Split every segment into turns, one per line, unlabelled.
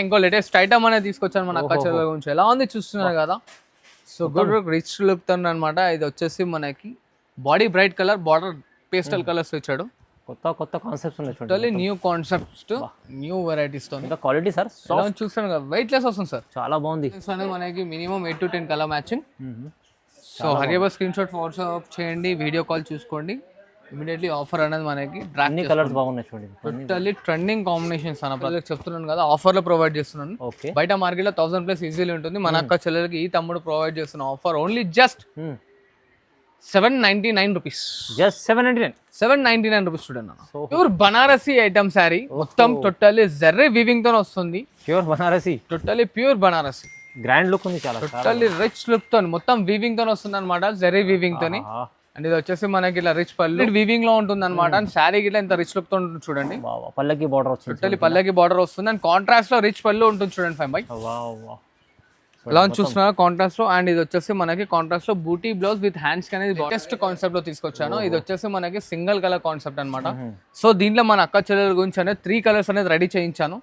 ఇంకో latest item అనేది తీసుకొచ్చాను మన అక్క చెల్లెల గురించి. ఎలా ఉంది చూస్తున్నారు కదా. సో గుడ్ రిచ్ లుక్ అనమాట. ఇది వచ్చేసి మనకి body bright colour, border pastel colours ఇచ్చాడు.
కొత్త కొత్త కాన్సెప్ట్స్ ఉన్నాయి
totally new concepts, new varieties తో.
ఇంకా క్వాలిటీ సార్
చూస్తాను కదా, వెయిట్ లెస్ వస్తుంది సార్,
చాలా బాగుంది.
మనకి minimum 8 to 10 colour matching. So హరియబా స్క్రీన్ షాట్ వాట్సాప్ చేయండి, వీడియో కాల్ చూసుకోండి. ఇమీడియట్లీ ఆఫర్ అనేది మనకి
అన్ని కలర్స్ బాగున్నాయి చూడండి.
టోటల్లీ ట్రెండింగ్ కాంబినేషన్స్ అన్న చెప్తున్నాను కదా, ఆఫర్ లో ప్రొవైడ్ చేస్తున్నాను. బయట మార్కెట్ లో 1000+ ఈజీలీ ఉంటుంది. మన అక్క చెల్లెలకి ఈ తమ్ముడు ప్రొవైడ్ చేస్తున్న offer only just 799 rupees.
Just 799
rupees చూడండి. ప్యూర్ బనారసి ఐటమ్ శారీ, మొత్తం టోటల్లీ జర్రీ వీవింగ్ తో వస్తుంది.
Pure Banarasi,
totally pure Banarasi,
grand look ఉంది చాలా.
టోటల్లీ రిచ్ లుక్ తో మొత్తం వీవింగ్ తో వస్తుంది అనమాట, జర్రీ వీవింగ్ తోని. అండ్ ఇది వచ్చేసి మనకి ఇలా రిచ్ పళ్ళు వీవింగ్ లో ఉంటుంది అనమాట. అండ్ శారీ గిట్లా ఇంత రిచ్ లుక్ తో ఉంటుంది చూడండి.
పల్లకి బార్డర్ వస్తుంది,
టోటల్లీ పల్లకి బార్డర్ వస్తుంది. అండ్ కాంట్రాస్ట్ లో రిచ్ పళ్ళు ఉంటుంది చూడండి. 5 ఎలా చూస్తున్నారు కాంట్రాస్ట్ లో. అండ్ ఇది వచ్చేసి మనకి కాంట్రాస్ట్ లో బూటీ బ్లౌజ్ విత్ హ్యాండ్స్ అనేది లేటెస్ట్ కాన్సెప్ట్ లో తీసుకొచ్చాను. ఇది వచ్చేసి మనకి సింగిల్ కలర్ కాన్సెప్ట్ అనమాట. సో దీంట్లో మన అక్క చెల్లెల గురించి అనేది 3 కలర్స్ అనేది రెడీ చేయించాను.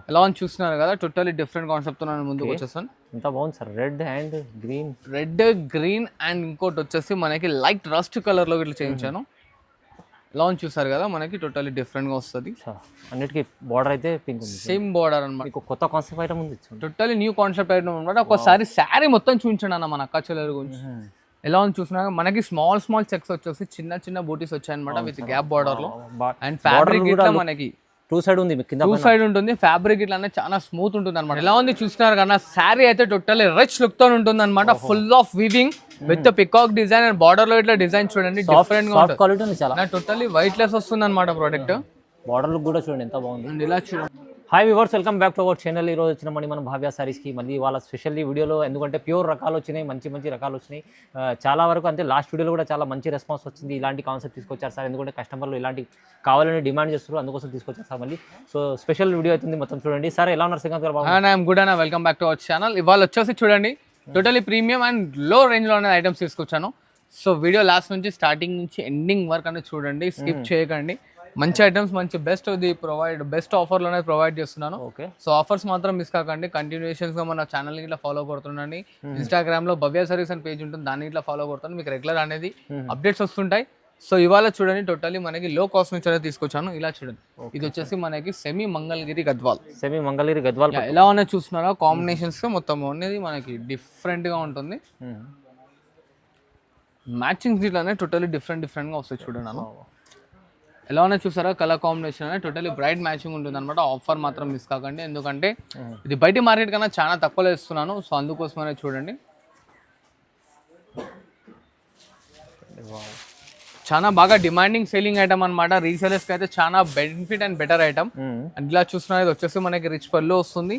ఎలా అని చూస్తున్నారు కదా, టోటల్లీ డిఫరెంట్ కాన్సెప్ట్ తో నేను ముందుకు వచ్చేసాను.
ఎంత బాగుంది sir, red and green.
Red green and ఇంకోటి వచ్చేసి మనకి లైట్ రస్ట్ కలర్ లో ఇట్లా చేయించాను. లాంచ్ చూసారు కదా, మనకి టోటల్లీ డిఫరెంట్ గా వస్తుంది.
అన్నిటికీ బార్డర్ అయితే పింక్ ఉంది,
సేమ్ బార్డర్ అన్నమాట.
కొత్త కాన్సెప్ట్ ఐటమ్ ఉంది,
టోటల్లీ న్యూ కాన్సెప్ట్ ఐటమ్ అన్నమాట. ఒకసారి శారీ మొత్తం చూపించండి అన్న మన అక్క చెల్లెల గురించి. ఎలా ఉంది చూసినా మనకి స్మాల్ చెక్స్ వచ్చేసి చిన్న చిన్న బూటీస్ వచ్చాయి అనమాట విత్ గ్యాప్ బార్డర్ లో. అండ్ ఫ్యాబ్రిక్ ఇట్లా మనకి
2 సైడ్ ఉంది,
కింద 2 సైడ్ ఉంటుంది. ఫ్యాబ్రిక్ ఇట్లా చాలా స్మూత్ ఉంటుంది అనమాట. ఎలా ఉంది చూస్తున్నారు కదా, శారీ అయితే టోటల్లీ రిచ్ లుక్ తో ఉంటుంది అనమాట. Full of weaving with peacock design and border లో ఇట్లా డిజైన్ చూడండి, డిఫరెంట్ గా ఉంటుంది. టోటల్లీ వైట్ లెస్ వస్తుంది అనమాట ప్రోడక్ట్.
బార్డర్ లుక్ కూడా చూడండి ఎంత బాగుంది.
ఇలా చూడండి.
Hi viewers, welcome back to our channel. ఈరోజు వచ్చిన మనం భావ్య సారీస్కి మళ్ళీ వాళ్ళ స్పెషల్లీ వీడియోలో, ఎందుకంటే ప్యూర్ రకాలు వచ్చినాయి, మంచి రకాలు వచ్చినాయి. చాలా వరకు అంటే లాస్ట్ వీడియోలో కూడా చాలా మంచి రెస్పాన్స్ వచ్చింది. ఇలాంటి కాన్సెప్ట్ తీసుకొచ్చారు సార్, ఎందుకంటే కస్టమర్లు ఇలాంటి కావాలని డిమాండ్ చేస్తారు, అందుకోసం తీసుకొచ్చారు సార్ మళ్ళీ. సో స్పెషల్ వీడియో అవుతుంది, మొత్తం చూడండి. సార్ ఎలా ఉన్నారు శ్రీకాంత్ గారు?
ఐఎమ్ గుడ్ అన్న, welcome back to our channel. ఇవాళ వచ్చేసి చూడండి టోటల్లీ ప్రీమియం అండ్ లో రేంజ్ లో అనే ఐటమ్స్ తీసుకొచ్చాను. సో వీడియో లాస్ట్ నుంచి స్టార్టింగ్ నుంచి ఎండింగ్ వరకు అనేది చూడండి, స్కిప్ చేయకండి. మంచి ఐటమ్స్, మంచి బెస్ట్ ఆఫర్ లోనే ప్రొవైడ్ చేస్తున్నాను. సో ఆఫర్స్ మాత్రం మిస్ కాకండి. కంటిన్యూషన్స్ గా మన ఛానల్ ఇట్లా ఫాలో కొడుతుండండి. ఇన్స్టాగ్రామ్ లో భవ్య సర్వీస్ అని పేజ్ ఉంటుంది, దాన్ని ఇట్లా ఫాలో కొడుతాను, మీకు రెగ్యులర్ అనేది అప్డేట్స్ వస్తుంటాయి. సో ఇవాళ చూడండి టోటల్లీ మనకి లో కాస్ట్ నుంచి అనేది తీసుకొచ్చాను. ఇలా చూడండి, ఇది వచ్చేసి మనకి సెమీ మంగళగిరి గద్వాల్. ఎలా ఉన్నాయి చూస్తున్నారా, కాంబినేషన్స్ మొత్తం అనేది మనకి డిఫరెంట్ గా ఉంటుంది. మ్యాచింగ్ ఇట్లానే టోటల్లీ డిఫరెంట్ గా వస్తాయి చూడండి. ఎలా ఉన్నాయి చూసారా, కలర్ కాంబినేషన్ అనేది టోటల్లీ బ్రైట్ మ్యాచింగ్ ఉంటుంది అనమాట. ఆఫర్ మాత్రం మిస్ కాకండి, ఎందుకంటే ఇది బయట మార్కెట్ కన్నా చాలా తక్కువలో ఇస్తున్నాను. సో అందుకోసమనే చూడండి. చాలా బాగా డిమాండింగ్ సేలింగ్ ఐటమ్ అనమాట. రీసేలర్స్ కి అయితే చాలా benefit and better item. And ఇలా చూస్తున్నా ఇది వచ్చేసి మనకి రిచ్ పళ్ళు వస్తుంది.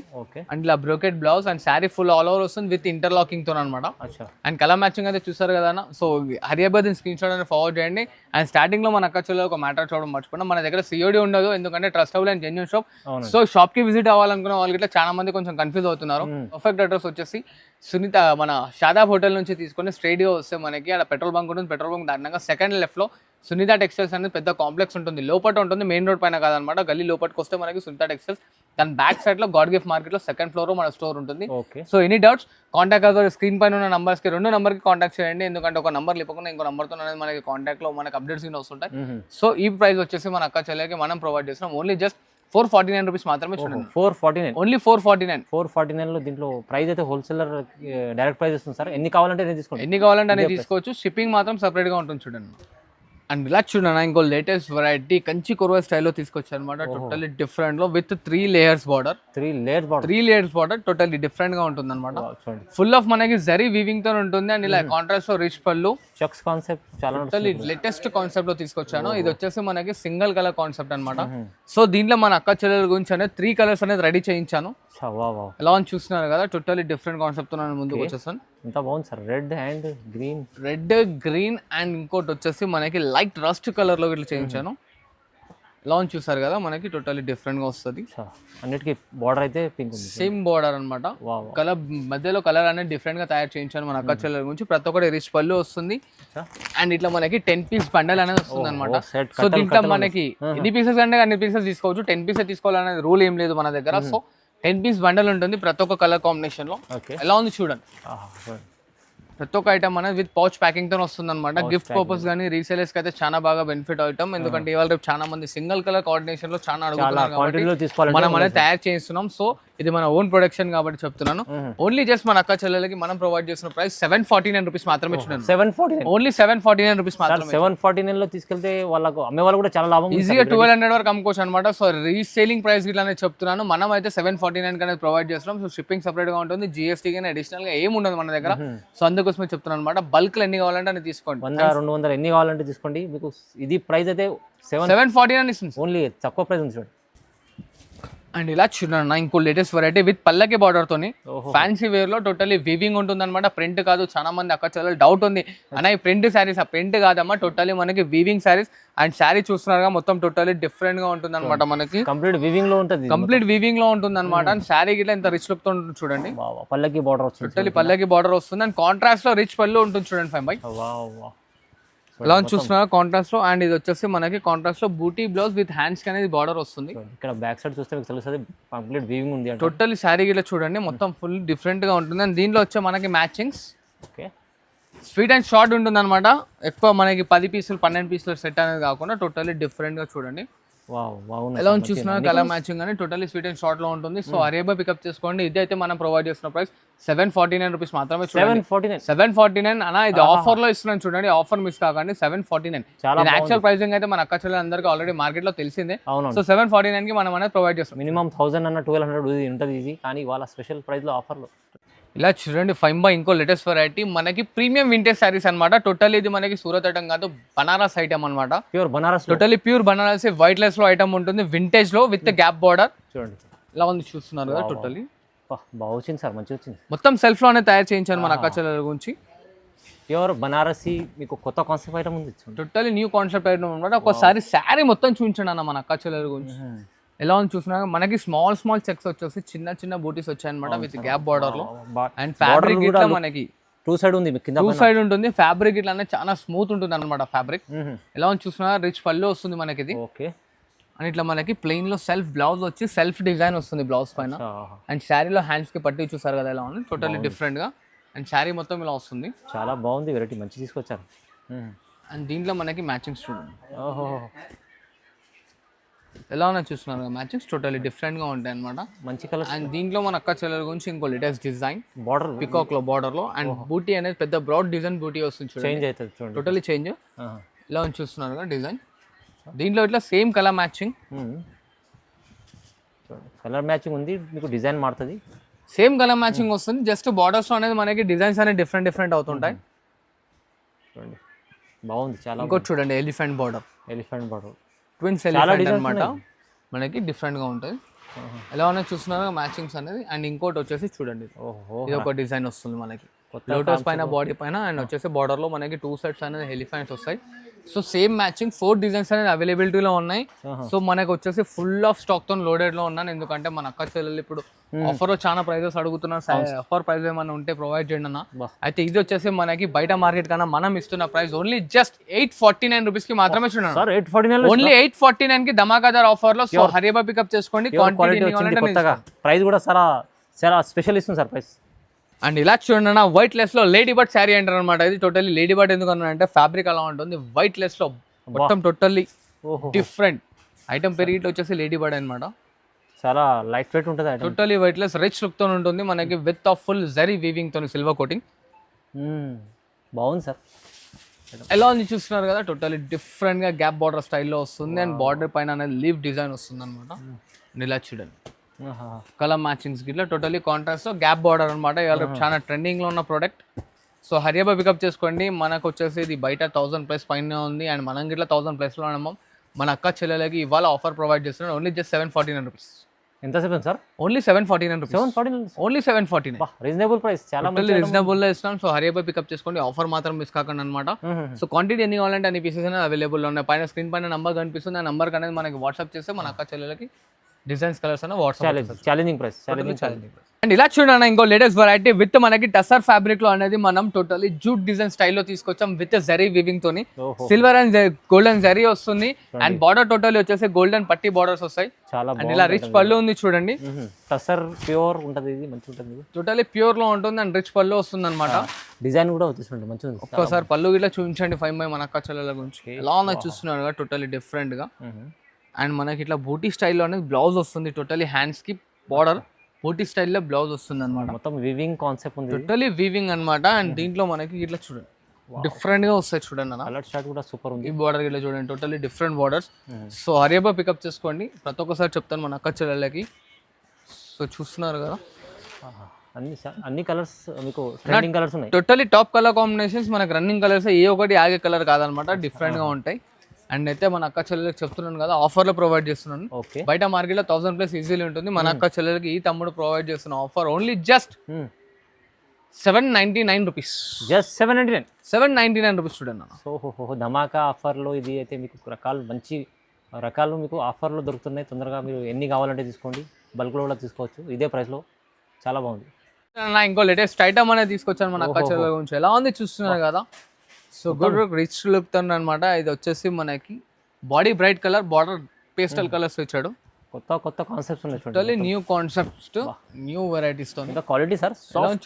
అండ్ ఇలా brocade blouse and sari full all over వస్తుంది విత్ ఇంటర్లాకింగ్ తో అనమాట. అండ్ కలర్ మ్యాచింగ్ అయితే చూసారు కదా. సో హరియాబాద్ స్క్రీన్ షాట్ అనేది ఫార్వర్డ్ చేయండి. అండ్ స్టార్టింగ్ లో మన అక్క చెల్లెలు ఒక మ్యాటర్ చూడడం మర్చిపోయినా, మన దగ్గర సిఓడి ఉండదు, ఎందుకంటే trustable and genuine shop. So shop కి విజిట్ అవ్వాలనుకున్న వాళ్ళకి ఇట్లా చాలా మంది కొంచెం కన్ఫ్యూజ్ అవుతున్నారు. పర్ఫెక్ట్ అడ్రస్ వచ్చేసి సునీత మన షాదాబ్ హోటల్ నుంచి తీసుకొని స్ట్రైట్ గా వస్తే మనకి అక్కడ పెట్రోల్ బంక్ ఉంటుంది. పెట్రోల్ బంక్ దాటినాక సెకండ్ లెఫ్ట్ లో సునీత టెక్స్టైల్స్ అనేది పెద్ద కాంప్లెక్స్ ఉంటుంది, లోపల ఉంటుంది, మెయిన్ రోడ్ పైన కాదనమాట. గల్లీ లోపలికి వస్తే మనకి సునీత టెక్స్టైల్స్, దాని బ్యాక్ సైడ్ లో గాడ్ గిఫ్ట్ మార్కెట్ లో సెకండ్ ఫ్లోర్ మన స్టోర్ ఉంటుంది. సో ఎనీ డౌట్స్ కాంటాక్ట్ అవ్వాలి, స్క్రీన్ పైన ఉన్న నంబర్స్ కి 2 నంబర్ కి కాంటాక్ట్ చేయండి, ఎందుకంటే ఒక నంబర్ లేకుండా ఇంకో నంబర్ తో అనేది మనకి కాంటాక్ట్ లో మనకి అప్డేట్స్ వస్తుంటాయి. సో ఈ ప్రైస్ వచ్చేసి మన అక్క చెల్లెలకి మనం ప్రొవైడ్ చేస్తున్నాం ఓన్లీ జస్ట్ 449 రూపీస్ మాత్రమే చూడండి.
449
ఓన్లీ 449
లో. దీంట్లో ప్రైస్ అయితే హోల్సేలర్ డైరెక్ట్ ప్రైస్ ఇస్తుంది సార్. ఎన్ని కావాలంటే
అనేది తీసుకోవచ్చు, షిప్పింగ్ మాత్రం సెపరేట్ గా ఉంటుంది చూడండి. అండ్ ఇలా చూడండి, ఇంకో లేటెస్ట్ వెరైటీ కంచి కొరవ స్టైల్లో తీసుకొచ్చారు అనమాట. టోటల్లీ డిఫరెంట్ లో with 3 layers border totally different గా ఉంటుంది అనమాట. ఫుల్ ఆఫ్ మనకి జరీ వీవింగ్ తో ఉంటుంది. అండ్ ఇలా కాంట్రాస్ట్ లో రిచ్ పళ్ళు
చెక్స్ కాన్సెప్ట్ చాలా
టోటల్లీ లేటెస్ట్ కాన్సెప్ట్ లో తీసుకొచ్చాను. ఇది వచ్చేసి మనకి సింగిల్ కలర్ కాన్సెప్ట్ అనమాట. సో దీంట్లో మన అక్క చెల్లెల గురించి అనేది 3 కలర్స్ అనేది రెడీ చేయించాను. ఎలా అని చూస్తున్నారు కదా, టోటల్లీ డిఫరెంట్ కాన్సెప్ట్ తో నేను ముందుకు వచ్చేసాను.
ఎంత బాగుంది సార్, రెడ్
గ్రీన్ అండ్ ఇంకోటి వచ్చేసి మనకి లైట్ రస్ట్ కలర్ లో ఇట్లా చేయించాను. లాంచ్ చూసారు కదా, మనకి టోటల్లీ డిఫరెంట్ గా వస్తుంది.
అన్నిటికీ బార్డర్ అయితే పింక్ ఉంది,
సేమ్ బార్డర్ అనమాట. కలర్ మధ్యలో కలర్ అనేది డిఫరెంట్ గా తయారు చేయించాను మన అక్క చెల్లెల గురించి. ప్రతి ఒక్కటి రిచ్ పళ్ళు వస్తుంది. అండ్ ఇట్లా మనకి 10 పీస్ బండల్ అనేది వస్తుంది అనమాట. సో దీంట్లో మనకి ఎన్ని పీసెస్ అంటే అన్ని పీసెస్ తీసుకోవచ్చు, 10 పీసెస్ తీసుకోవాలనేది రూల్ ఏం లేదు మన దగ్గర. సో 10 పీస్ బండల్ ఉంటుంది ప్రతి ఒక్క కలర్ కాంబినేషన్ లో.
ఓకే,
ఎలా ఉంది చూడండి, ప్రతి ఒక్క ఐటమ్ అనేది విత్ పౌచ్ ప్యాకింగ్ తో వస్తుంది అనమాట. గిఫ్ట్ పర్పస్ కానీ రీసేలర్స్ కి అయితే చాలా బాగా బెనిఫిట్ అవుతాం. ఎందుకంటే ఇవాళ రేపు చాలా మంది సింగిల్ కలర్ కోఆర్డినేషన్ లో చాలా అడుగుతున్నారు కాబట్టి మనం అనేది తయారు చేస్తున్నాం. సో ఇది మన ఓన్ ప్రొడక్షన్ కాబట్టి చెప్తున్నాను. ఓన్లీ జస్ట్ మన అక్క చెల్లెలకి మనం ప్రొవైడ్ చేసిన ప్రైస్ 749 రూపీస్ మాత్రమే చూడండి.
749,
ఓన్లీ 749 రూపీస్ మాత్రమే.
749 లో తీసుకెళ్తే వాళ్ళకు అమ్మే వాళ్ళు కూడా చాలా లాభం,
ఈజీగా 1200 వరకు అమ్ముకోవచ్చు అనమాట. సో రీసేలింగ్ ప్రైస్ ఇట్లానే చెప్తున్నాను. మనం అయితే 749 అనేది ప్రొవైడ్ చేస్తున్నాం. సో షిప్పింగ్ సెపరేట్ గా ఉంటుంది, జిఎస్టీ కానీ అడిషనల్ గా ఏమి ఉండదు మన దగ్గర. సో అందుకోసమే చెప్తున్నాను అనమాట. బల్క్ ఎన్ని కావాలంటే అని తీసుకోండి,
100 200 ఎన్ని కావాలంటే తీసుకోండి. మీకు ఇది ప్రైస్ అయితే
749 ఇస్తుంది.
ఓన్లీ తక్కువ ప్రైస్ ఉంది చూడండి.
అండ్ ఇలా చూడండి ఇంకో లేటెస్ట్ వెరైటీ విత్ పల్లకి బార్డర్ తోని ఫ్యాన్సీ వేర్ లో టోటల్లీ వీవింగ్ ఉంటుంది అనమాట. ప్రింట్ కాదు. చాలా మంది అక్క చాలా డౌట్ ఉంది అన్న ఈ ప్రింట్ శారీస్, ఆ ప్రింట్ కాదమ్మా, టోటల్లీ మనకి వీవింగ్ శారీస్. అండ్ శారీ చూస్తున్నారుగా మొత్తం టోటల్లీ డిఫరెంట్ గా ఉంటుంది అనమాట. మనకి
కంప్లీట్ వీవింగ్ లో ఉంటుంది,
కంప్లీట్ వీవింగ్ లో ఉంటుంది అనమాట. అండ్ శారీ గిట్లా ఇంత రిచ్ లుక్ తో ఉంటుంది చూడండి.
పల్లకి బార్డర్ వస్తుంది,
టోటల్లీ పల్లకి బార్డర్ వస్తుంది. అండ్ కాంట్రాస్ట్ లో రిచ్ పళ్ళు ఉంటుంది చూడండి. 5/5 ఎలా చూస్తున్నారు కాంట్రాస్ట్ లో. అండ్ ఇది వచ్చేసి మనకి కాంట్రాస్ట్ లో బూటీ బ్లౌజ్ విత్ హ్యాండ్స్ అనేది బార్డర్ వస్తుంది.
ఇక్కడ బ్యాక్ సైడ్ చూస్తే మీకు తెలుస్తుంది కంప్లీట్ వీవింగ్ ఉంది.
టోటల్లీ శారీ గిట్లా చూడండి మొత్తం ఫుల్ డిఫరెంట్ గా ఉంటుంది. అండ్ దీంట్లో వచ్చే మనకి matchings
okay
sweet and short ఉంటుంది అనమాట. ఎక్కువ మనకి 10 పీసులు 12 పీసుల సెట్ అనేది కాకుండా టోటల్లీ డిఫరెంట్ గా చూడండి. ఎలా చూస్తున్నారు కలర్ మ్యాచింగ్ అని టోటల్లీ స్వీట్ అండ్ షార్ట్ లో ఉంటుంది. సో అరేబా పికప్ చేసుకోండి. ఇది అయితే మనం ప్రొవైడ్ చేస్తున్న ప్రైస్ 749 రూపీస్ మాత్రమే. 749 అన్న, ఇది ఆఫర్ లో ఇస్తున్నాను చూడండి. ఆఫర్ మిస్ కాకండి. 749 యాక్చువల్ ప్రైసింగ్ అయితే మన అక్క చెల్లెలు అందరికీ ఆల్రెడీ మార్కెట్ లో తెలిసిందే. సో 749 కి మనం అనేది ప్రొవైడ్ చేస్తాం.
మినిమం 1000 అన్న 1200 ఉంటుంది ఇది, కానీ వాళ్ళ స్పెషల్ ప్రైస్ లో ఆఫర్ లో
ఇలా చూడండి 5/5 ఇంకో లేటెస్ట్ వెరైటీ మనకి ప్రీమియం వింటేజ్ సారీస్ అనమాట. టోటల్ ఇది మనకి సూరత్ ఐటమ్ కాదు, బనారస్ ఐటమ్ అనమాట.
Pure Banaras,
totally pure Banaras white less లో ఐటమ్ ఉంటుంది. వింటేజ్ లో విత్ గ్యాప్ బార్డర్
చూడండి.
ఇలా ఉంది చూస్తున్నారు కదా. టోటల్లీ
బాగా వచ్చింది సార్, మంచిగా వచ్చింది.
మొత్తం సెల్ఫ్ లోనే తయారు చేయించాను మన అక్క చెల్లెల గురించి.
ప్యూర్ బనారసి మీకు కొత్త కాన్సెప్ట్ ఐటమ్ ఉంది.
టోటల్లీ న్యూ కాన్సెప్ట్ ఐటమ్ అనమాట. ఒకసారి శారీ మొత్తం చూపించండి అన్న మన అక్క చెల్లెల గురించి. ఎలా ఉంది చూస్తున్నా మనకి స్మాల్ చెక్స్ వచ్చేసి చిన్న చిన్న బూటీస్ వచ్చాయి అనమాట విత్ గ్యాప్ బార్డర్ లో. అండ్ ఫ్యాబ్రిక్ ఇట్లా మనకి
టూ సైడ్ ఉంది,
టూ సైడ్ ఉంటుంది. ఫ్యాబ్రిక్ ఇట్లా చాలా స్మూత్ ఉంటుంది అనమాట ఫ్యాబ్రిక్. ఎలా ఉంది చూస్తున్నా రిచ్ పళ్ళు వస్తుంది మనకి ఇది.
ఓకే.
అండ్ ఇట్లా మనకి ప్లెయిన్ లో సెల్ఫ్ బ్లౌజ్ వచ్చి సెల్ఫ్ డిజైన్ వస్తుంది బ్లౌజ్ పైన. అండ్ శారీలో హ్యాండ్స్ కి పట్టి చూసారు కదా ఎలా ఉంది టోటల్లీ డిఫరెంట్ గా. అండ్ శారీ మొత్తం ఇలా వస్తుంది.
చాలా బాగుంది వెరైటీ, మంచి తీసుకొచ్చారు.
అండ్ దీంట్లో మనకి మ్యాచింగ్స్ చూడండి. ఎలా ఉన్నా చూస్తున్నారు కదా మ్యాచింగ్స్ టోటల్లీ డిఫరెంట్ గా ఉంటాయి అనమాట.
మంచి కలర్.
అండ్ దీంట్లో మన అక్క చెల్లెల గురించి ఇంకో లేటెస్ట్ డిజైన్ బార్డర్ పికాక్ లో బార్డర్ లో. అండ్ బూటీ అనేది పెద్ద బ్రాడ్ డిజైన్ బూటీ వస్తుంది చూడండి.
చేంజ్ అవుతుంది చూడండి,
టోటల్లీ చేంజ్. ఇలా చూస్తున్నారు కదా డిజైన్. దీంట్లో ఇట్లా same colour matching,
colour matching ఉంది. మీకు డిజైన్ మారుతుంది,
సేమ్ కలర్ మ్యాచింగ్ వస్తుంది. జస్ట్ బార్డర్స్ అనేది మనకి డిజైన్స్ అనేది డిఫరెంట్ అవుతుంటాయి.
చూడండి బాగుంది చాలా.
ఇంకోటి చూడండి ఎలిఫెంట్ బార్డర్ ట్విన్స్ ఎలిఫెంట్ అనమాట. మనకి డిఫరెంట్ గా ఉంటుంది. ఎలా ఉన్నాయి చూస్తున్నారు మ్యాచింగ్స్ అనేది. అండ్ ఇంకోటి వచ్చేసి చూడంండి ఇది ఒక డిజైన్ వస్తుంది మనకి లోటస్ పైన బాడీ పైన. అండ్ వచ్చేసి బార్డర్ లో మనకి 2 సెట్స్ అనేది ఎలిఫెంట్స్ వస్తాయి. సో సేమ్ మ్యాచింగ్ 4 డిజైన్స్ అనేది అవైలబిలిటీలో ఉన్నాయి. సో మనకి వచ్చేసి ఫుల్ ఆఫ్ స్టాక్ తో లోడెడ్ లో ఉన్నాను. ఎందుకంటే మన అక్క చెల్లెలు ఇప్పుడు ఆఫర్ లో చాలా ప్రైజెస్ అడుగుతున్నారు. ఆఫర్ ప్రైస్ ఏమైనా ఉంటే ప్రొవైడ్ చేయండి అన్న. అయితే ఇది వచ్చేసి మనకి బయట మార్కెట్ కన్నా మనం ఇస్తున్న ప్రైస్ ఓన్లీ జస్ట్ 849 రూపీస్ కి మాత్రమే చూడండి. ఓన్లీ 849 కి ధమాకాదార్ ఆఫర్ లో. సో హరిబా పికప్ చేసుకోండి.
ప్రైస్ కూడా చాలా స్పెషల్ ఇస్తుంది సార్ ప్రైస్.
అండ్ ఇలా చూడండి అన్న వైట్ లెస్ లో లేడీ బర్డ్ శారీ అంటారు అనమాట. ఇది టోటల్లీ లేడీ బర్డ్ ఎందుకు అంటే ఫ్యాబ్రిక్ అలా ఉంటుంది. వైట్ లెస్ లో మొత్తం టోటల్లీ డిఫరెంట్ ఐటమ్ పెరిగి వచ్చేసి లేడీ బర్డ్ అనమాట.
చాలా లైట్ వెయిట్ ఉంటుంది.
Totally white less rich look తో ఉంటుంది మనకి with of full zari weaving తో సిల్వర్ కోటింగ్.
బాగుంది సార్.
ఎలా ఉంది చూస్తున్నారు కదా టోటల్లీ డిఫరెంట్ గా గ్యాప్ బార్డర్ స్టైల్లో వస్తుంది. అండ్ బార్డర్ పైన అనేది లీవ్ డిజైన్ వస్తుంది అనమాట. ఇలా చూడండి కలర్ మ్యాచింగ్స్ గిట్లా టోటల్లీ కాంట్రాస్ట్ గ్యాప్ బార్డర్ అనమాట. ఇవాళ చాలా ట్రెండింగ్ లో ఉన్న ప్రోడక్ట్. సో హరియాబా పికప్ చేసుకోండి. మనకు వచ్చేసి ఇది బయట 1000+ పైన ఉంది. అండ్ మనం గిట్లా 1000+ లో ఉన్నాము. మన అక్క చెల్లెలకి ఇవాళ ఆఫర్ ప్రొవైడ్ చేస్తున్నాం ఓన్లీ జస్ట్ 749 రూపీస్.
ఎంత చెప్పండి sir?
Only 749 rupees. Only 749.
Reasonable price, చాలా
రీజనబుల్ లో ఇస్తాం. సో హరియాబా పికప్ చేసుకోండి. ఆఫర్ మాత్రం మిస్ కాకండి అనమాట. సో క్వాంటిటీ ఎన్ని కావాలంటే అన్ని పీసెస్ అనేది అవైలబుల్ ఉన్నాయి. పైన స్క్రీన్ పైన నంబర్ కనిపిస్తుంది. ఆ నంబర్ అనేది మనకి వాట్సాప్ చేస్తే మన అక్క చెల్లెలకి డిజైన్స్ కలర్స్ అన్న వాట్సాప్
ఛాలెంజింగ్ ప్రైస్
అండ్ ఇలా చూడండి ఇంకో లేటెస్ట్ వెరైటీ విత్ మనకి టసర్ ఫ్యాబ్రిక్ లో అనేది మనం టోటల్లీ జూట్ డిజైన్ స్టైల్లో తీసుకొచ్చాం విత్ జరీ వీవింగ్ తోని సిల్వర్ అండ్ గోల్డెన్ జరీ వస్తుంది అండ్ బార్డర్ టోటల్లీ వచ్చేసి గోల్డెన్ పట్టి బార్డర్స్ వస్తాయి
చాలా
అండ్ ఇలా రిచ్ పళ్ళు ఉంది చూడండి
టసర్ ప్యూర్ ఉంటది ఇది మంచిగా ఉంటుంది
టోటల్లీ ప్యూర్ లో ఉంటుంది అండ్ రిచ్ పళ్ళు వస్తుంది అనమాట
డిజైన్ కూడా వచ్చేసి మంచిగా ఉంది
ఒక్కసారి పళ్ళు ఇట్లా చూపించండి 5 మన అక్క చెల్లెల గురించి ఎలా ఉన్నది చూస్తున్నారు కదా టోటల్లీ డిఫరెంట్ గా అండ్ మనకి ఇట్లా బూటీ స్టైల్లో అనేది బ్లౌజ్ వస్తుంది టోటల్లీ హ్యాండ్స్ కి బార్డర్ బూటీ స్టైల్లో బ్లౌజ్ వస్తుంది అనమాట
మొత్తం వీవింగ్ కాన్సెప్ట్ ఉంది
టోటల్లీ వీవింగ్ అనమాట అండ్ దీంట్లో మనకి ఇట్లా చూడండి డిఫరెంట్ గా వస్తాయి చూడండి అన్న
కలర్ షార్ట్ కూడా సూపర్ ఉంది
ఈ బార్డర్ ఇట్లా చూడండి టోటల్లీ డిఫరెంట్ బార్డర్స్ సో హరియబా పికప్ చేసుకోండి ప్రతి ఒక్కసారి చెప్తాను మన అక్క చెల్లెళ్ళకి సో చూస్తున్నారు కదా
అన్ని కలర్స్ మీకు ట్రెండింగ్ కలర్స్ ఉన్నాయి
టోటల్లీ టాప్ కలర్ కాంబినేషన్స్ మనకి రన్నింగ్ కలర్స్ ఏ ఒకటి ఆగే కలర్ కాదనమాట డిఫరెంట్ గా ఉంటాయి అండ్ అయితే మన అక్క చెల్లెలకి చెప్తున్నాను కదా ఆఫర్లో ప్రొవైడ్ చేస్తున్నాను
ఓకే
బయట మార్కెట్లో 1000+ ఈజీలీ ఉంటుంది మన అక్క చెల్లెలకి ఈ తమ్ముడు ప్రొవైడ్ చేస్తున్న offer only just 799 rupees
just
799 rupees చూడండి అన్న
సో ధమాకా ఆఫర్లో ఇది అయితే మీకు రకాలు మంచి రకాలు మీకు ఆఫర్లో దొరుకుతున్నాయి తొందరగా మీరు ఎన్ని కావాలంటే తీసుకోండి బల్క్లో కూడా తీసుకోవచ్చు ఇదే ప్రైస్లో చాలా బాగుంది
ఇంకో లేటెస్ట్ ఐటమ్ అనేది తీసుకొచ్చాను మన అక్క చెల్లెల గురించి ఎలా ఉంది చూస్తున్నారు కదా సో గుడ్ రిచ్ లుక్ తో అనమాట ఇది వచ్చేసి మనకి body bright colour border pastel colours ఇచ్చాడు
కొత్త కాన్సెప్ట్స్ ఉన్నాయి
totally new concepts new varieties తో
ఇంకా క్వాలిటీ సార్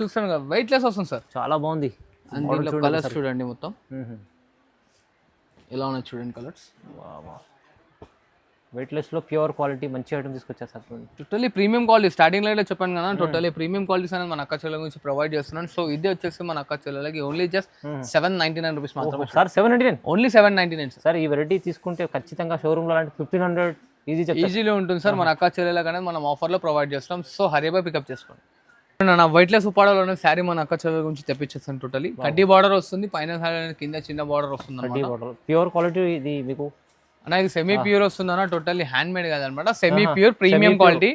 చూస్తాను కదా వెయిట్ లెస్ వస్తుంది సార్
చాలా బాగుంది
అండ్ దీంట్లో కలర్స్ చూడండి మొత్తం ఎలా ఉన్నాయి చూడండి కలర్స్
వెయిట్లెస్ లో ప్యూర్ క్వాలిటీ మంచి ఐటమ్ తీసుకొచ్చారు sir
totally premium quality starting line లో చెప్పాను కదా టోటల్లీ ప్రీమియం క్వాలిటీస్ అనేది మన అక్క చెల్లెల గురించి ప్రొవైడ్ చేస్తున్నాను సో ఇది వచ్చేసి మన అక్క చెల్లెలకి ఓన్లీ జస్ట్ 799 రూపీస్ మాత్రమే
సార్ 799
ఓన్లీ 799
సార్ ఈ వెరైటీ తీసుకుంటే ఖచ్చితంగా షోరూమ్ లో అంటే 1500
ఈజీలో ఉంటుంది సార్ మన అక్క చెల్లెలకు అనేది మనం ఆఫర్ లో ప్రొవైడ్ చేస్తాం సో హరియబా పికప్ చేసుకోండి నా వైట్లెస్ ఉపాడలోనే శారీ మన అక్క చెల్లెల గురించి తెప్పించేస్తాను టోటల్లీ కడ్డీ బార్డర్ వస్తుంది పైన కింద చిన్న బార్డర్ వస్తుంది
ప్యూర్ క్వాలిటీ ఇది మీకు
ఇది సెమీ ప్యూర్ వస్తుందన్న టోటల్లీ హ్యాండ్ మేడ్ కాదనమాట semi pure premium quality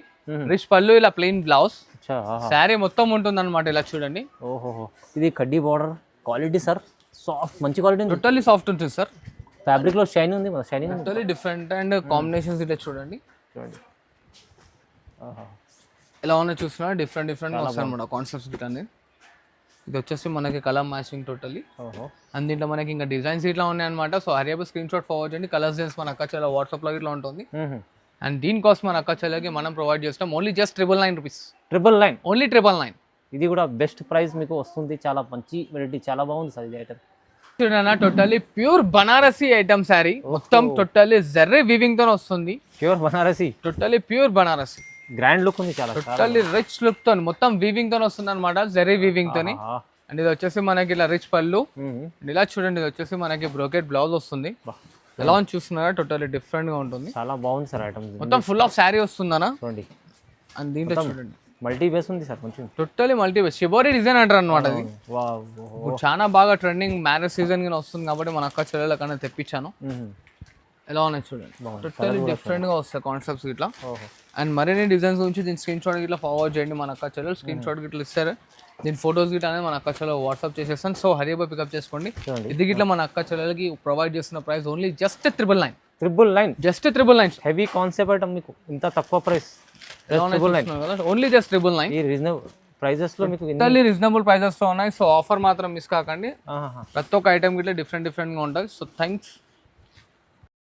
rich పళ్ళు ఇలా ప్లెయిన్ బ్లౌజ్ శారీ మొత్తం ఉంటుంది అనమాట ఇలా చూడండి
ఓహో ఇది కడ్డీ బార్డర్ క్వాలిటీ సార్ సాఫ్ట్ మంచి క్వాలిటీ
టోటల్లీ సాఫ్ట్ ఉంటుంది సార్
ఫ్యాబ్రిక్ లో షైన్ ఉంది shining
totally different and combinations ఇట్లా చూడండి ఎలా ఉన్నాయి చూస్తున్నా డిఫరెంట్ వస్తాయి అనమాట కాన్సెప్ట్స్ ఇట్లా ఇది వచ్చేసి మనకి కలర్ మ్యాచింగ్ టోటల్లీ అండ్ దీంట్లో మనకి ఇంకా డిజైన్స్ ఇట్లా ఉన్నాయి అనమాట సో హరియబా స్క్రీన్ షాట్ ఫార్వర్డ్ చేయండి కలర్స్ డిజైన్స్ మన అక్క చెల్ల వాట్సాప్ లో ఇట్లా ఉంటుంది అండ్ దీనికోసం మన అక్క చెల్లకి మనం ప్రొవైడ్ చేస్తాం ఓన్లీ జస్ట్ 999 రూపీస్
999
ఓన్లీ 999
ఇది కూడా బెస్ట్ ప్రైస్ మీకు వస్తుంది చాలా మంచి వెరైటీ చాలా బాగుంది సార్ ఇది ఐటమ్
చూడన్నా totally pure Banarasi item sorry మొత్తం టోటల్లీ జర్రీ వీవింగ్ తో వస్తుంది
pure Banarasi
totally pure Banarasi
grand look ఉంది చాలా
టోటల్లీ రిచ్ లుక్ తో మొత్తం వీవింగ్ తో వస్తుంది అనమాట జరీ వీవింగ్ తోని అండ్ ఇది వచ్చేసి మనకి ఇలా రిచ్ పళ్ళు ఇలా చూడండి ఇది వచ్చేసి మనకి బ్రోకెట్ బ్లౌజ్ వస్తుంది ఎలా అని చూస్తున్నారా టోటల్లీ డిఫరెంట్ గా ఉంటుంది
చాలా బాగుంది సార్ ఐటమ్
మొత్తం ఫుల్ ఆఫ్ శారీ వస్తుందనా
చూడండి
అండ్ దీంట్లో చూడండి
మల్టీ బేస్ ఉంది సార్ కొంచెం
totally multi base shibori design అంటారు అనమాట అది చాలా బాగా ట్రెండింగ్ మ్యారేజ్ సీజన్ గా వస్తుంది కాబట్టి మన అక్క చెల్లెల కన్నా తెప్పించాను ఎలా ఉన్నాయి చూడండి టోటల్లీ డిఫరెంట్ గా వస్తాయి కాన్సెప్ట్స్ ఇట్లా అండ్ మరిన్ని డిజైన్స్ గురించి దీని స్క్రీన్ షాట్ ఇట్లా ఫార్వర్డ్ చేయండి మన అక్క చెల్లెలు స్క్రీన్ షాట్ ఇట్లా ఇస్తారు దీని ఫొటోస్ గిట్లా అనేది మన అక్క చెల్లెలు వాట్సాప్ చేసేస్తాను సో హరియబా పికప్ చేసుకోండి ఇది గిట్లా మన అక్క చెల్లెలకి ప్రొవైడ్ చేస్తున్న price only just 999 just 999
heavy concept item మీకు ఇంత తక్కువ ప్రైస్
ఓన్లీ జస్ట్ 999
ఈ రీజనబుల్ ప్రైజెస్ లో మీకు
ఇంతలీ రీజనబుల్ ప్రైజెస్ లో ఉన్నాయి సో ఆఫర్ మాత్రం మిస్ కాకండి ప్రతి ఒక్క ఐటమ్ గిట్లా డిఫరెంట్ గా ఉంటుంది సో థ్యాంక్స్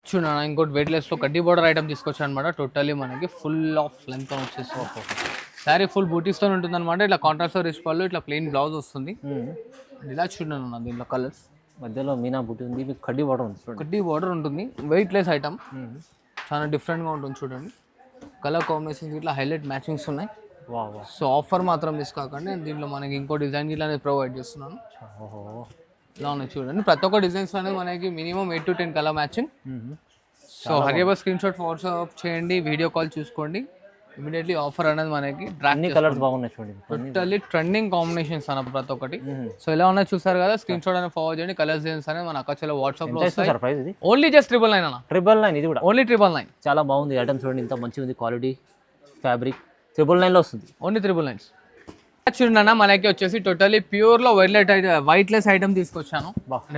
చూడండి ఇంకోటి వెయిట్ లెస్ లో కడ్డీ బార్డర్ ఐటమ్ తీసుకొచ్చాను అనమాట టోటల్లీ మనకి ఫుల్ ఆఫ్ లెంత్ వచ్చేసి శారీ ఫుల్ బూటీస్ తో ఉంటుంది అనమాట ఇట్లా కాంట్రాస్ట్ రిచ్ పళ్ళు ఇట్లా ప్లెయిన్ బ్లౌజ్ వస్తుంది ఇలా చూడండి అన్న దీంట్లో కలర్స్
మధ్యలో మీనా బూటీ ఉంది మీకు కడ్డీ బార్డర్ ఉంది
కడ్డీ బార్డర్ ఉంటుంది వెయిట్ లెస్ ఐటమ్ చాలా డిఫరెంట్ గా ఉంటుంది చూడండి కలర్ కాంబినేషన్స్ ఇట్లా హైలైట్ మ్యాచింగ్స్ ఉన్నాయి సో ఆఫర్ మాత్రం మిస్ కాకండి దీంట్లో మనకి ఇంకో డిజైన్ ఇట్లా ప్రొవైడ్ చేస్తున్నాను ఇలా ఉన్నాయి చూడండి ప్రతి ఒక్క డిజైన్స్ అనేది మనకి minimum 8 to 10 colour matching so హరియబా స్క్రీన్ షాట్ వాట్సాప్ చేయండి వీడియో కాల్ చూసుకోండి ఇమీడియట్లీ ఆఫర్ అనేది మనకి
అన్ని కలర్స్ బాగున్నాయి చూడండి
టోటల్లీ ట్రెండింగ్ కాంబినేషన్స్ అన్న ప్రతి ఒక్కటి సో ఎలా ఉన్నాయి చూసారు కదా స్క్రీన్ షాట్ అనేది ఫార్వర్డ్ చేయండి కలర్స్ డిజైన్స్ అనేది మన అక్క చెల్లెలు వాట్సాప్ లో వస్తాయి ఓన్లీ జస్ట్ 999 అన్న
999 ఇది కూడా
ఓన్లీ 999
చాలా బాగుంది ఐటమ్ చూడండి ఇంత మంచిగా ఉంది క్వాలిటీ ఫ్యాబ్రిక్ 999 లో వస్తుంది
ఓన్లీ 999 చూడండి అన్న మనకి వచ్చేసి టోటల్లీ ప్యూర్ లో వైట్ లెస్ ఐటమ్ తీసుకొచ్చాను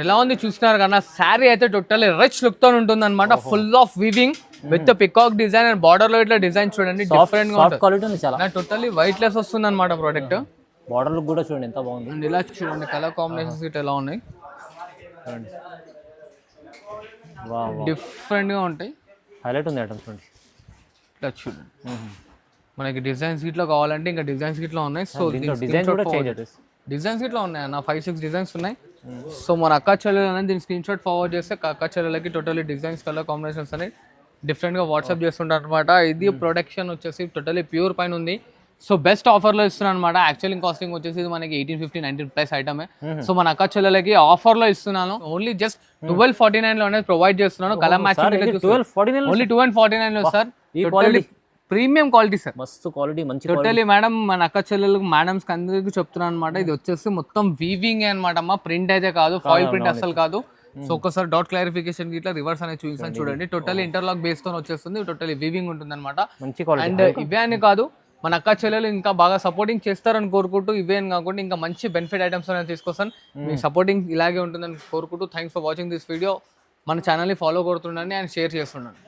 ఎలా ఉంది చూస్తున్నారు కదా శారీ అయితే టోటల్లీ రిచ్ లుక్ తో ఉంటుంది అనమాట full of weaving with peacock design and border లో ఇట్లా డిజైన్ చూడండి డిఫరెంట్ గా
సాఫ్ట్
ఉంటుంది.
క్వాలిటీ ఉంది చాలా.
నా టోటల్లీ వైట్ లెస్ వస్తుంది అనమాట ప్రోడక్ట్.
బార్డర్ లుక్ కూడా చూడండి ఎంత బాగుంది.
అండ్ ఇలా చూడండి కలర్ కాంబినేషన్స్ ఇట్లా ఎలా ఉన్నాయి,
చూడండి వా
డిఫరెంట్ గా ఉంటాయి.
హైలైట్ ఉంది ఐటమ్ చూడండి.
ఇట్లా చూడండి మనకి డిజైన్స్ ఇట్లా కావాలంటే ఇంకా డిజైన్స్ ఇట్లా ఉన్నాయి. సో
డిజైన్ కూడా చేంజ్ అవుతుంది.
డిజైన్స్ ఇట్లా ఉన్నాయి అన్న 5-6 డిజైన్స్ ఉన్నాయి. సో మన అక్క చెల్లెలు అనేది దీని స్క్రీన్ షాట్ ఫార్వర్డ్ చేస్తే అక్క చెల్లెలకి టోటల్లీ డిజైన్స్ కలర్ కాంబినేషన్స్ అనేది డిఫరెంట్ గా వాట్సాప్ చేస్తుంటారు అనమాట. ఇది ప్రొడక్షన్ వచ్చేసి టోటల్లీ ప్యూర్ పైన ఉంది. సో బెస్ట్ ఆఫర్ లో ఇస్తున్నాను అనమాట. యాక్చువల్లీ కాస్టింగ్ వచ్చేసి ఇది మనకి 1850-19 ప్రైస్ ఐటమే. సో మన అక్క చెల్లెలకి ఆఫర్ లో ఇస్తున్నాను. ఓన్లీ జస్ట్ 1249 లో అనేది ప్రొవైడ్ చేస్తున్నాను. కలర్ మ్యాచింగ్ ఓన్లీ 1249 లో సార్.
ఈ క్వాలిటీ
ప్రీమియం క్వాలిటీ సార్,
మస్తు క్వాలిటీ, మంచి
టోటలీ మేడం మన అక్క చెల్లెలకు మేడమ్స్ కి అందరికి చెప్తున్నాను అనమాట. ఇది వచ్చేసి మొత్తం వీవింగ్ అనమాట అమ్మా, ప్రింట్ అయితే కాదు, ఫాయిల్ ప్రింట్ అసలు కాదు. సో ఒకసారి డాట్ క్లారిఫికేషన్ ఇట్లా రివర్స్ అనేది చూపిస్తాను చూడండి. టోటలీ ఇంటర్లాక్ బేస్ తో వచ్చేస్తుంది, టోటలీ వీవింగ్ ఉంటుంది అనమాట.
మంచి క్వాలిటీ.
అండ్ ఇవే అని కాదు, మన అక్క చెల్లెలు ఇంకా బాగా సపోర్టింగ్ చేస్తారని కోరుకుంటూ ఇవే అని కాకుండా ఇంకా మంచి బెనిఫిట్ ఐటమ్స్ అనేది తీసుకొస్తాను. మీ సపోర్టింగ్ ఇలాగే ఉంటుందని కోరుకుంటూ thanks for watching this video. మన ఛానల్ని ఫాలో కొడుతుండండి అండ్ షేర్ చేస్తుండండి.